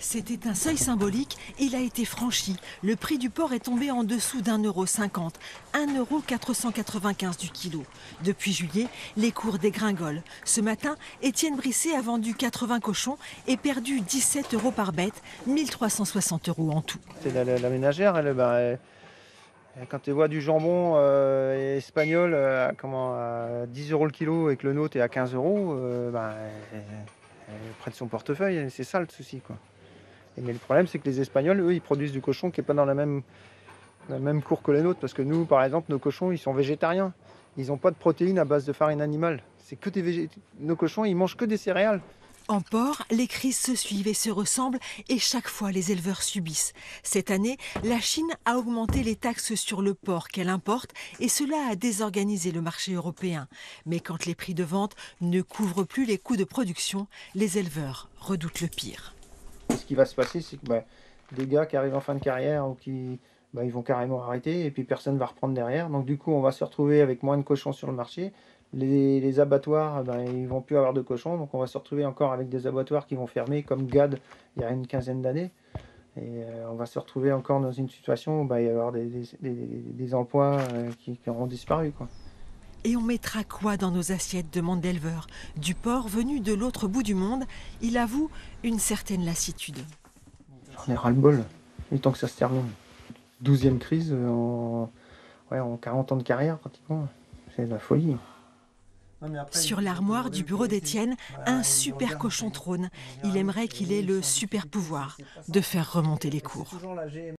C'était un seuil symbolique, il a été franchi. Le prix du porc est tombé en dessous d'1,50 €, 1,495 € du kilo. Depuis juillet, les cours dégringolent. Ce matin, Étienne Brisset a vendu 80 cochons et perdu 17 € par bête, 1360 € en tout. C'est la ménagère, quand elle voit du jambon espagnol à 10 € le kilo et que le nôtre est à 15 €, elle prête son portefeuille, c'est ça le souci, quoi. Mais le problème, c'est que les Espagnols, eux, ils produisent du cochon qui n'est pas dans la même cour que les nôtres. Parce que nous, par exemple, nos cochons, ils sont végétariens. Ils n'ont pas de protéines à base de farine animale. C'est que nos cochons, ils mangent que des céréales. En porc, les crises se suivent et se ressemblent et chaque fois les éleveurs subissent. Cette année, la Chine a augmenté les taxes sur le porc qu'elle importe et cela a désorganisé le marché européen. Mais quand les prix de vente ne couvrent plus les coûts de production, les éleveurs redoutent le pire. Et ce qui va se passer, c'est que des gars qui arrivent en fin de carrière ou ils vont carrément arrêter et puis personne ne va reprendre derrière. Donc du coup, on va se retrouver avec moins de cochons sur le marché. Les abattoirs, ils vont plus avoir de cochons, donc on va se retrouver encore avec des abattoirs qui vont fermer, comme Gad il y a une quinzaine d'années. Et on va se retrouver encore dans une situation où il va y avoir des emplois qui auront disparu, quoi. Et on mettra quoi dans nos assiettes, demande l'éleveur. Du porc venu de l'autre bout du monde, il avoue une certaine lassitude. J'en ai ras-le-bol, il est temps que ça se termine. 12e crise en 40 ans de carrière pratiquement, c'est de la folie. Sur l'armoire du bureau d'Étienne, un super cochon trône. Il aimerait qu'il ait le super pouvoir de faire remonter les cours.